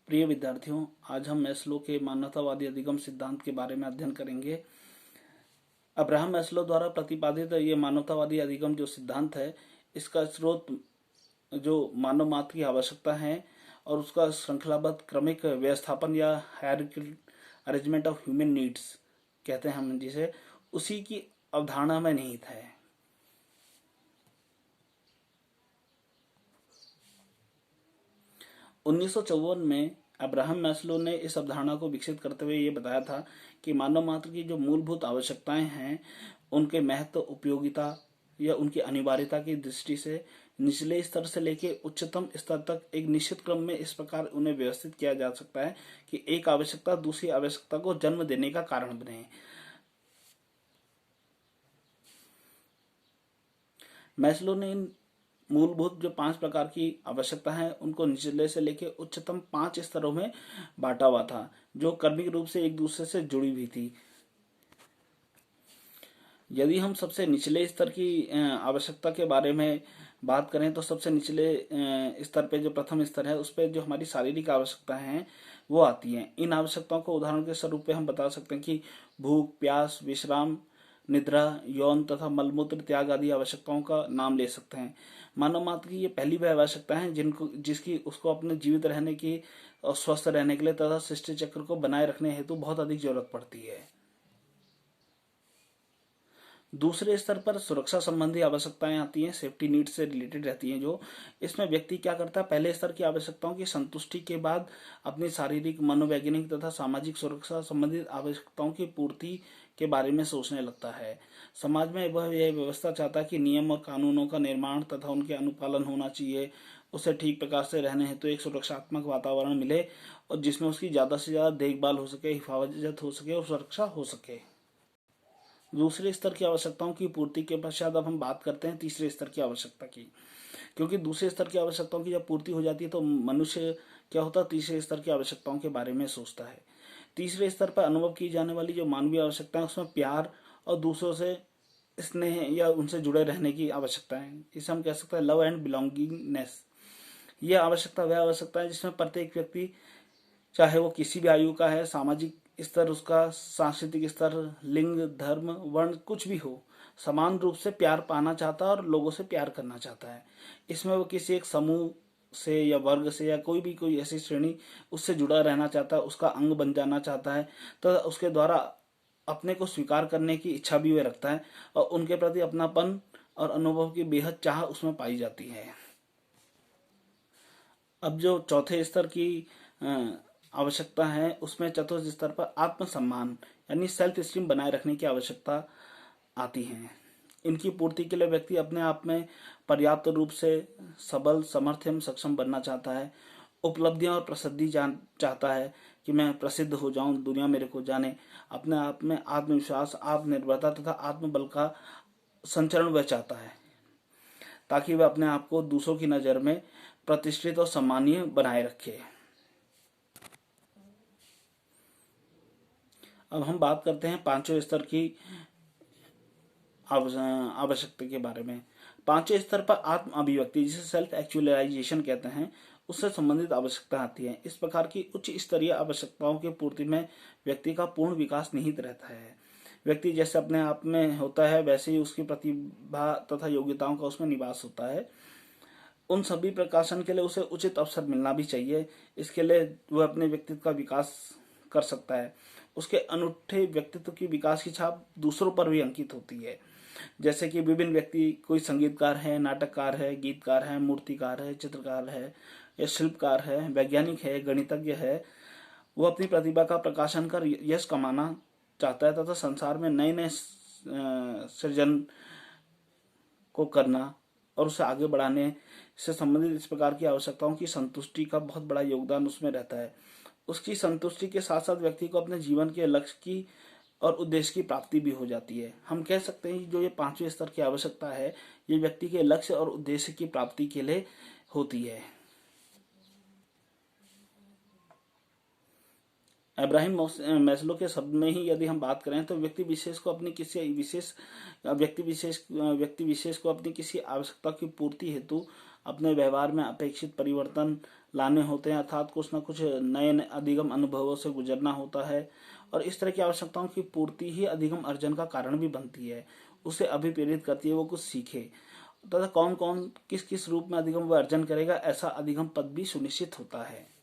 प्रिय विद्यार्थियों, आज हम मैस्लो के मानवतावादी अधिगम सिद्धांत के बारे में अध्ययन करेंगे। अब्राहम मैस्लो द्वारा प्रतिपादित ये मानवतावादी अधिगम जो सिद्धांत है, इसका स्रोत जो मानव मात्र की आवश्यकता है और उसका श्रृंखलाबद्ध क्रमिक व्यवस्थापन या hierarchical arrangement of human needs कहते हैं हम जिसे, उसी की अवधारणा में निहित है। 1954 में अब्राहम मैस्लो ने इस अवधारणा को विकसित करते हुए ये बताया था कि मानव मात्र की जो मूलभूत आवश्यकताएं हैं, उनके महत्व, उपयोगिता या उनकी अनिवार्यता की दृष्टि से निचले स्तर से लेकर उच्चतम स्तर तक एक निश्चित क्रम में इस प्रकार उन्हें व्यवस्थित किया जा सकता है कि एक आवश्यकता दूसरी आवश्यकता को जन्म देने का कारण बने। मैस्लो ने इन मूलभूत जो 5 प्रकार की आवश्यकता है उनको निचले से लेकर उच्चतम 5 स्तरों में बांटा हुआ था, जो क्रमिक रूप से एक दूसरे से जुड़ी हुई थी। यदि हम सबसे निचले स्तर की आवश्यकता के बारे में बात करें तो सबसे निचले स्तर पे जो प्रथम स्तर है उस पर जो हमारी शारीरिक आवश्यकताएं हैं वो आती हैं। इन आवश्यकताओं को उदाहरण के स्वरूप पे हम बता सकते हैं कि भूख, प्यास, विश्राम, निद्रा, यौन तथा मलमूत्र त्याग आदि आवश्यकताओं का नाम ले सकते हैं। मानव मात्र की ये पहली वह आवश्यकता है जिसकी उसको अपने जीवित रहने की और स्वस्थ रहने के लिए तथा सृष्टि चक्र को बनाए रखने हेतु बहुत अधिक जरूरत पड़ती है। दूसरे स्तर पर सुरक्षा संबंधी आवश्यकताएं आती हैं, सेफ्टी नीड से रिलेटेड रहती हैं। जो इसमें व्यक्ति क्या करता है, पहले स्तर की आवश्यकताओं की संतुष्टि के बाद अपनी शारीरिक, मनोवैज्ञानिक तथा सामाजिक सुरक्षा संबंधित आवश्यकताओं की पूर्ति के बारे में सोचने लगता है। समाज में वह यह व्यवस्था चाहता है कि नियम और कानूनों का निर्माण तथा उनके अनुपालन होना चाहिए, उसे ठीक प्रकार से रहने हेतु एक सुरक्षात्मक वातावरण मिले और जिसमें उसकी ज्यादा से ज्यादा देखभाल हो सके, हिफाजत हो सके और सुरक्षा हो सके। दूसरे स्तर की आवश्यकताओं की पूर्ति के पश्चात अब हम बात करते हैं तीसरे स्तर की आवश्यकता की, क्योंकि दूसरे स्तर की आवश्यकताओं की जब पूर्ति हो जाती है तो मनुष्य क्या होता है, तीसरे स्तर की आवश्यकताओं के बारे में सोचता है। तीसरे स्तर पर अनुभव की जाने वाली जो मानवीय आवश्यकता है उसमें प्यार और दूसरों से स्नेह या उनसे जुड़े रहने की आवश्यकता है। इसे हम कह सकते हैं लव एंड बिलोंगिंगनेस। यह आवश्यकता वह आवश्यकता है जिसमें प्रत्येक व्यक्ति, चाहे वो किसी भी आयु का है, सामाजिक स्तर उसका, सांस्कृतिक स्तर, लिंग, धर्म, वर्ण कुछ भी हो, समान रूप से प्यार पाना चाहता है और लोगों से प्यार करना चाहता है। इसमें वो किसी एक समूह से या वर्ग से या कोई ऐसी श्रेणी उससे जुड़ा रहना चाहता है, उसका अंग बन जाना चाहता है, तो उसके द्वारा अपने को स्वीकार करने की इच्छा भी वह रखता है और उनके प्रति अपनापन और अनुभव की बेहद चाह उसमें पाई जाती है। अब जो चौथे स्तर की आवश्यकता है उसमें चतुर्थ स्तर पर आत्मसम्मान यानी सेल्फ स्टीम बनाए रखने की आवश्यकता आती है। इनकी पूर्ति के लिए व्यक्ति अपने आप में पर्याप्त रूप से सबल, समर्थ एवं सक्षम बनना चाहता है। उपलब्धियां और प्रसिद्धि चाहता है कि मैं प्रसिद्ध हो जाऊं, दुनिया मेरे को जाने। अपने आप में आत्मविश्वास, आत्मनिर्भरता तथा आत्मबल का संचरण वह चाहता है ताकि वह अपने आप को दूसरों की नजर में प्रतिष्ठित और सम्मानीय बनाए रखे। अब हम बात करते हैं पांचवें स्तर की आवश्यकता के बारे में। पांचवें स्तर पर आत्म अभिव्यक्ति, जिसे सेल्फ एक्चुअलाइजेशन कहते हैं, उससे संबंधित आवश्यकता आती है। इस प्रकार की उच्च स्तरीय आवश्यकताओं की पूर्ति में व्यक्ति का पूर्ण विकास निहित रहता है। व्यक्ति जैसे अपने आप में होता है वैसे ही उसकी प्रतिभा तथा योग्यताओं का उसमें निवास होता है। उन सभी प्रकाशन के लिए उसे उचित अवसर मिलना भी चाहिए। इसके लिए वह अपने व्यक्तित्व का विकास कर सकता है। उसके अनूठे व्यक्तित्व की विकास की छाप दूसरों पर भी अंकित होती है। जैसे कि विभिन्न व्यक्ति, कोई संगीतकार है, नाटककार है, गीतकार है, मूर्तिकार है, चित्रकार है या शिल्पकार है, वैज्ञानिक है, गणितज्ञ है, वो अपनी प्रतिभा का प्रकाशन कर यश कमाना चाहता है तथा संसार में नए नए सृजन को करना और उसे आगे बढ़ाने से संबंधित इस प्रकार की आवश्यकताओं की संतुष्टि का बहुत बड़ा योगदान उसमें रहता है। उसकी संतुष्टि के साथ साथ व्यक्ति को अपने जीवन के लक्ष्य की और उद्देश्य की प्राप्ति भी हो जाती है। हम कह सकते हैं कि जो ये पांचवें स्तर की आवश्यकता है, ये व्यक्ति के लक्ष्य और उद्देश्य की प्राप्ति के लिए होती है। अब्राहम मैस्लो के शब्द में ही यदि हम बात करें तो व्यक्ति विशेष को अपनी किसी आवश्यकता की पूर्ति हेतु अपने व्यवहार में अपेक्षित परिवर्तन लाने होते हैं, अर्थात कुछ न कुछ नए नए अधिगम अनुभवों से गुजरना होता है। और इस तरह की आवश्यकताओं की पूर्ति ही अधिगम अर्जन का कारण भी बनती है, उसे अभिप्रेरित करती है वो कुछ सीखे, तथा कौन कौन किस किस रूप में अधिगम वह अर्जन करेगा, ऐसा अधिगम पद भी सुनिश्चित होता है।